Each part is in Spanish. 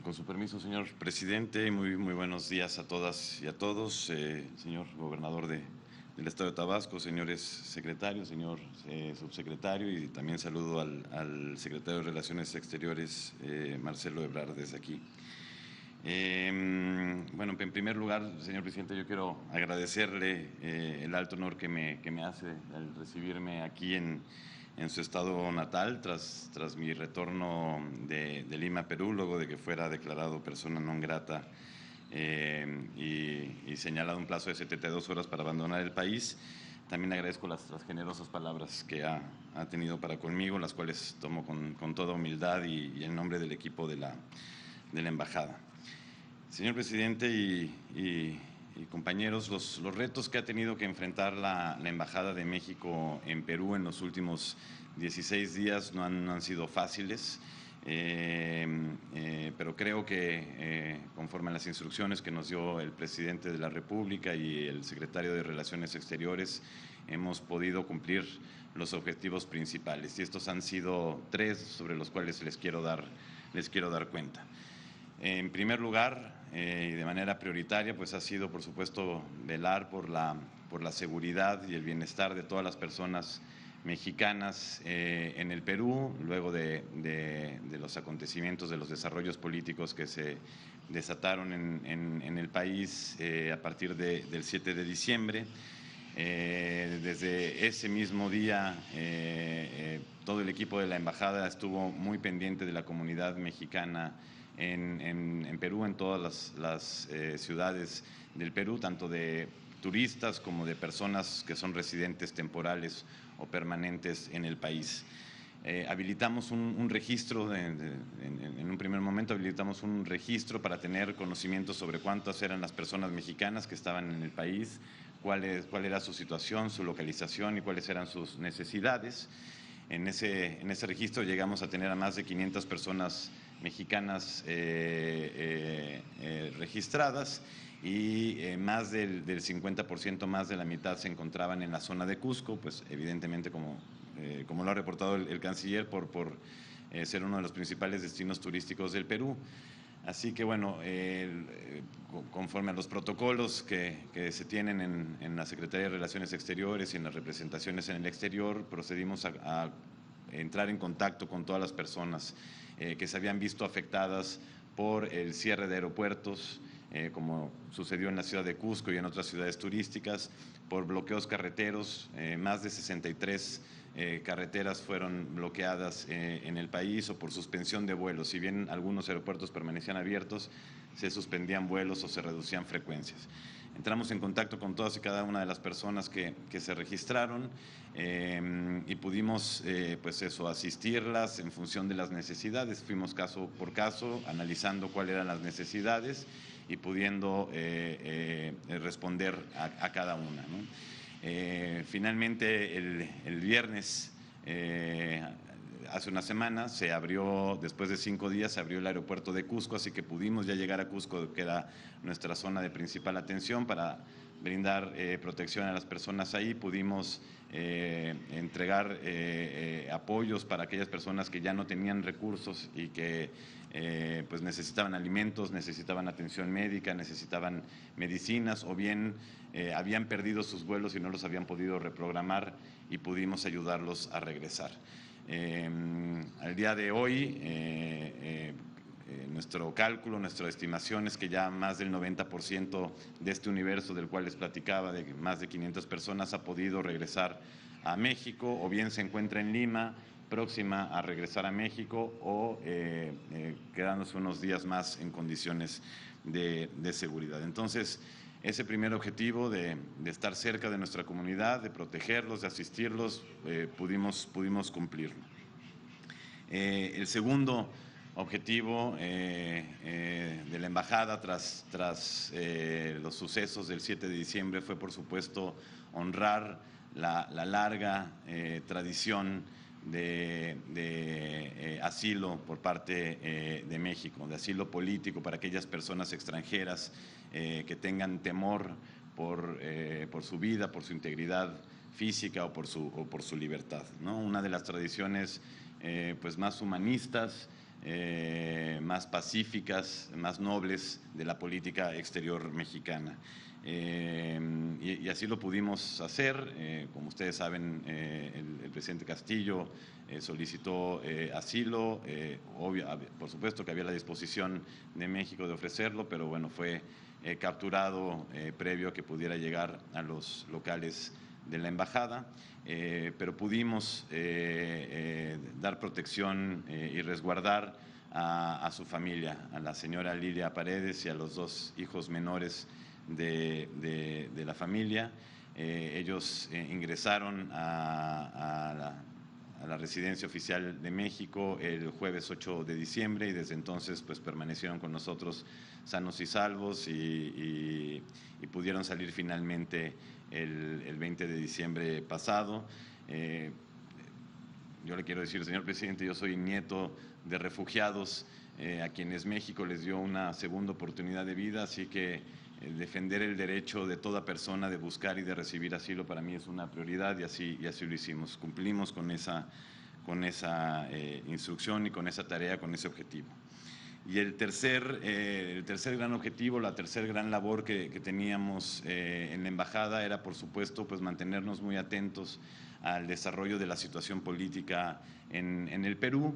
Con su permiso, señor presidente, muy buenos días a todas y a todos, señor gobernador del Estado de Tabasco, señores secretarios, señor subsecretario, y también saludo al secretario de Relaciones Exteriores, Marcelo Ebrard, desde aquí. Bueno, en primer lugar, señor presidente, yo quiero agradecerle el alto honor que me hace al recibirme aquí en su estado natal, tras mi retorno de Lima, Perú, luego de que fuera declarado persona non grata y señalado un plazo de 72 horas para abandonar el país. También agradezco las generosas palabras que ha tenido para conmigo, las cuales tomo con toda humildad y en nombre del equipo de la embajada. Señor presidente y compañeros, los retos que ha tenido que enfrentar la Embajada de México en Perú en los últimos 16 días no han sido fáciles, pero creo que conforme a las instrucciones que nos dio el presidente de la República y el secretario de Relaciones Exteriores, hemos podido cumplir los objetivos principales, y estos han sido tres sobre los cuales les quiero dar cuenta. En primer lugar, y de manera prioritaria, pues ha sido, por supuesto, velar por la seguridad y el bienestar de todas las personas mexicanas en el Perú, luego de los acontecimientos, de los desarrollos políticos que se desataron en el país a partir del 7 de diciembre. Desde ese mismo día, todo el equipo de la embajada estuvo muy pendiente de la comunidad mexicana en Perú, en todas las ciudades del Perú, tanto de turistas como de personas que son residentes temporales o permanentes en el país. Habilitamos un registro, en un primer momento habilitamos un registro para tener conocimiento sobre cuántas eran las personas mexicanas que estaban en el país, cuál era su situación, su localización y cuáles eran sus necesidades. En ese registro llegamos a tener a más de 500 personas mexicanas registradas, y más del 50%, más de la mitad, se encontraban en la zona de Cusco, pues evidentemente como lo ha reportado el canciller, por ser uno de los principales destinos turísticos del Perú. Así que bueno, conforme a los protocolos que se tienen en la Secretaría de Relaciones Exteriores y en las representaciones en el exterior, procedimos a entrar en contacto con todas las personas que se habían visto afectadas por el cierre de aeropuertos, como sucedió en la ciudad de Cusco y en otras ciudades turísticas, por bloqueos carreteros. Más de 63 carreteras fueron bloqueadas en el país, o por suspensión de vuelos. Si bien algunos aeropuertos permanecían abiertos, se suspendían vuelos o se reducían frecuencias. Entramos en contacto con todas y cada una de las personas que se registraron y pudimos pues asistirlas en función de las necesidades. Fuimos caso por caso analizando cuáles eran las necesidades y pudiendo responder a cada una, ¿no? Finalmente, el viernes, hace una semana, se abrió, después de 5 días, se abrió el aeropuerto de Cusco, así que pudimos ya llegar a Cusco, que era nuestra zona de principal atención, para brindar protección a las personas ahí. Pudimos entregar apoyos para aquellas personas que ya no tenían recursos y que pues necesitaban alimentos, necesitaban atención médica, necesitaban medicinas, o bien habían perdido sus vuelos y no los habían podido reprogramar, y pudimos ayudarlos a regresar. Al día de hoy, nuestro cálculo, nuestra estimación es que ya más del 90% de este universo del cual les platicaba, de más de 500 personas, ha podido regresar a México, o bien se encuentra en Lima, próxima a regresar a México, o quedándose unos días más en condiciones de seguridad. Entonces, ese primer objetivo de estar cerca de nuestra comunidad, de protegerlos, de asistirlos, pudimos cumplirlo. El segundo objetivo de la embajada tras los sucesos del 7 de diciembre fue, por supuesto, honrar la larga tradición de asilo por parte de México, de asilo político para aquellas personas extranjeras que tengan temor por su vida, por su integridad física o por su libertad, ¿no? Una de las tradiciones pues más humanistas más pacíficas, más nobles de la política exterior mexicana. Y así lo pudimos hacer. Como ustedes saben, el presidente Castillo solicitó asilo. Por supuesto que había la disposición de México de ofrecerlo, pero bueno, fue capturado previo a que pudiera llegar a los locales de la embajada, pero pudimos dar protección y resguardar a su familia, a la señora Lilia Paredes y a los dos hijos menores de la familia. Ellos ingresaron a la residencia oficial de México el jueves 8 de diciembre y desde entonces pues permanecieron con nosotros sanos y salvos y pudieron salir finalmente el 20 de diciembre pasado. Yo le quiero decir, señor presidente, yo soy nieto de refugiados a quienes México les dio una segunda oportunidad de vida, así que defender el derecho de toda persona de buscar y de recibir asilo para mí es una prioridad y así lo hicimos. Cumplimos con esa instrucción y con esa tarea, con ese objetivo. Y el tercer gran objetivo, la tercera gran labor que teníamos en la embajada era, por supuesto, pues mantenernos muy atentos al desarrollo de la situación política en el Perú,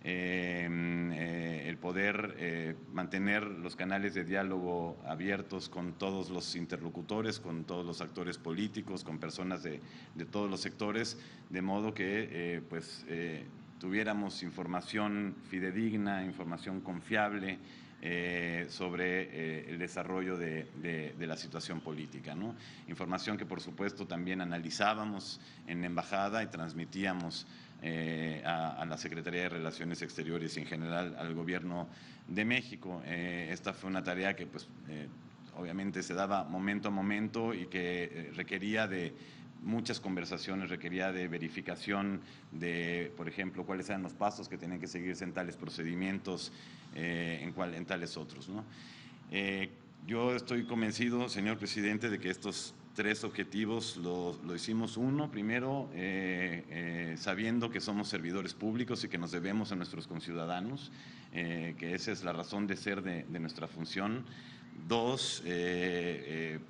el poder mantener los canales de diálogo abiertos con todos los interlocutores, con todos los actores políticos, con personas de todos los sectores, de modo que tuviéramos información fidedigna, información confiable sobre el desarrollo de la situación política, ¿no? Información que por supuesto también analizábamos en la embajada y transmitíamos a la Secretaría de Relaciones Exteriores y en general al Gobierno de México. Esta fue una tarea que pues obviamente se daba momento a momento y que requería de muchas conversaciones, requería de verificación de, por ejemplo, cuáles eran los pasos que tenían que seguirse en tales procedimientos, en tales otros, ¿no? Yo estoy convencido, señor presidente, de que estos tres objetivos lo hicimos. Uno, primero, sabiendo que somos servidores públicos y que nos debemos a nuestros conciudadanos, que esa es la razón de ser de nuestra función. Dos,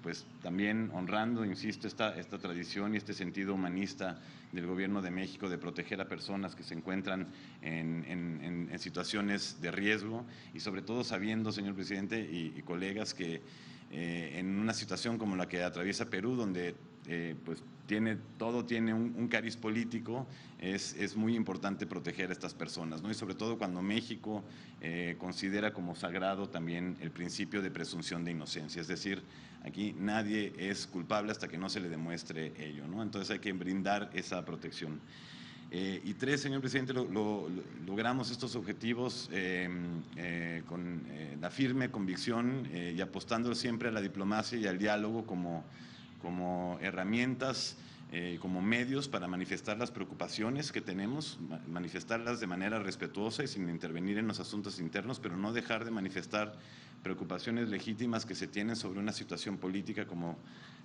pues también honrando, insisto, esta tradición y este sentido humanista del Gobierno de México de proteger a personas que se encuentran en situaciones de riesgo y sobre todo sabiendo, señor presidente y colegas, que en una situación como la que atraviesa Perú, donde pues todo tiene un cariz político, es muy importante proteger a estas personas, ¿no? Y sobre todo cuando México considera como sagrado también el principio de presunción de inocencia, es decir, aquí nadie es culpable hasta que no se le demuestre ello, ¿no? Entonces hay que brindar esa protección. Y tres, señor presidente, logramos estos objetivos con la firme convicción y apostando siempre a la diplomacia y al diálogo como herramientas, como medios para manifestar las preocupaciones que tenemos, manifestarlas de manera respetuosa y sin intervenir en los asuntos internos, pero no dejar de manifestar preocupaciones legítimas que se tienen sobre una situación política como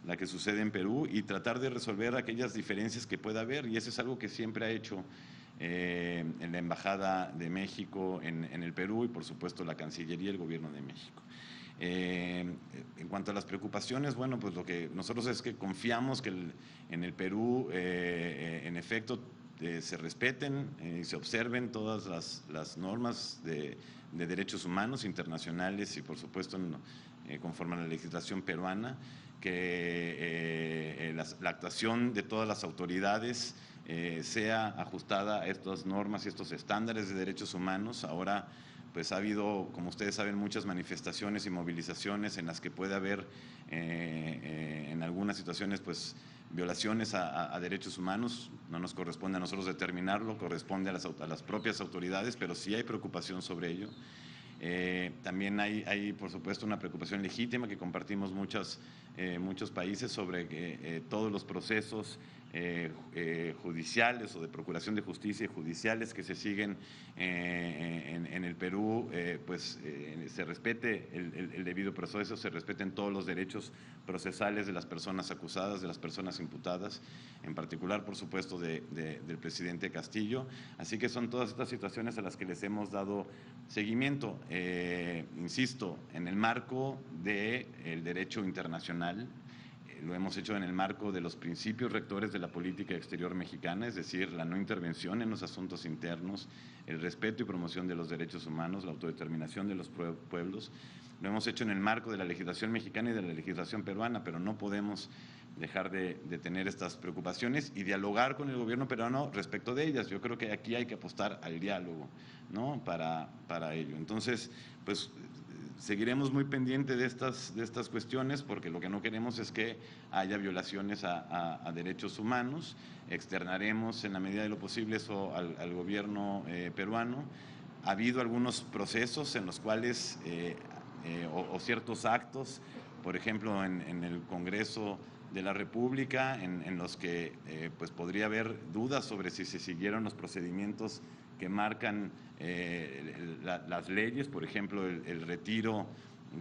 la que sucede en Perú y tratar de resolver aquellas diferencias que pueda haber, y eso es algo que siempre ha hecho en la Embajada de México en el Perú y por supuesto la Cancillería y el Gobierno de México. En cuanto a las preocupaciones, bueno, pues lo que nosotros es que confiamos que en el Perú, en efecto, se respeten y se observen todas las normas de derechos humanos internacionales y, por supuesto, conforme a la legislación peruana, que la actuación de todas las autoridades sea ajustada a estas normas y estos estándares de derechos humanos. Ahora pues ha habido, como ustedes saben, muchas manifestaciones y movilizaciones en las que puede haber en algunas situaciones pues violaciones a derechos humanos. No nos corresponde a nosotros determinarlo, corresponde a las propias autoridades, pero sí hay preocupación sobre ello. También hay, por supuesto, una preocupación legítima que compartimos muchos países sobre todos los procesos judiciales o de procuración de justicia y judiciales que se siguen en el Perú, se respete el debido proceso, se respeten todos los derechos procesales de las personas acusadas, de las personas imputadas, en particular, por supuesto, del presidente Castillo. Así que son todas estas situaciones a las que les hemos dado seguimiento, insisto, en el marco del derecho internacional. Lo hemos hecho en el marco de los principios rectores de la política exterior mexicana, es decir, la no intervención en los asuntos internos, el respeto y promoción de los derechos humanos, la autodeterminación de los pueblos. Lo hemos hecho en el marco de la legislación mexicana y de la legislación peruana, pero no podemos dejar de tener estas preocupaciones y dialogar con el gobierno peruano respecto de ellas. Yo creo que aquí hay que apostar al diálogo, ¿no? Para ello. Entonces, pues seguiremos muy pendientes de estas cuestiones, porque lo que no queremos es que haya violaciones a derechos humanos. Externaremos en la medida de lo posible eso al gobierno peruano. Ha habido algunos procesos en los cuales, o ciertos actos, por ejemplo, en el Congreso de la República, en los que pues podría haber dudas sobre si se siguieron los procedimientos que marcan las leyes, por ejemplo, el retiro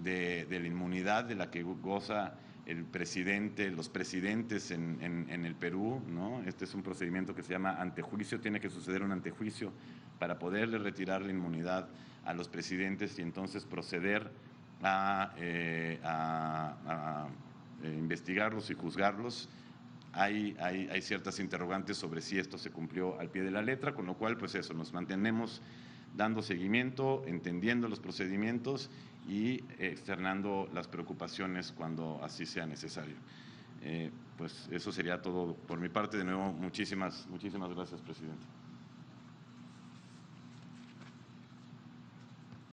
de la inmunidad de la que goza el presidente, los presidentes en el Perú, ¿no? Este es un procedimiento que se llama antejuicio, tiene que suceder un antejuicio para poderle retirar la inmunidad a los presidentes y entonces proceder a investigarlos y juzgarlos. Hay ciertas interrogantes sobre si esto se cumplió al pie de la letra, con lo cual, pues eso, nos mantenemos dando seguimiento, entendiendo los procedimientos y externando las preocupaciones cuando así sea necesario. Pues eso sería todo por mi parte. De nuevo, muchísimas gracias, presidente.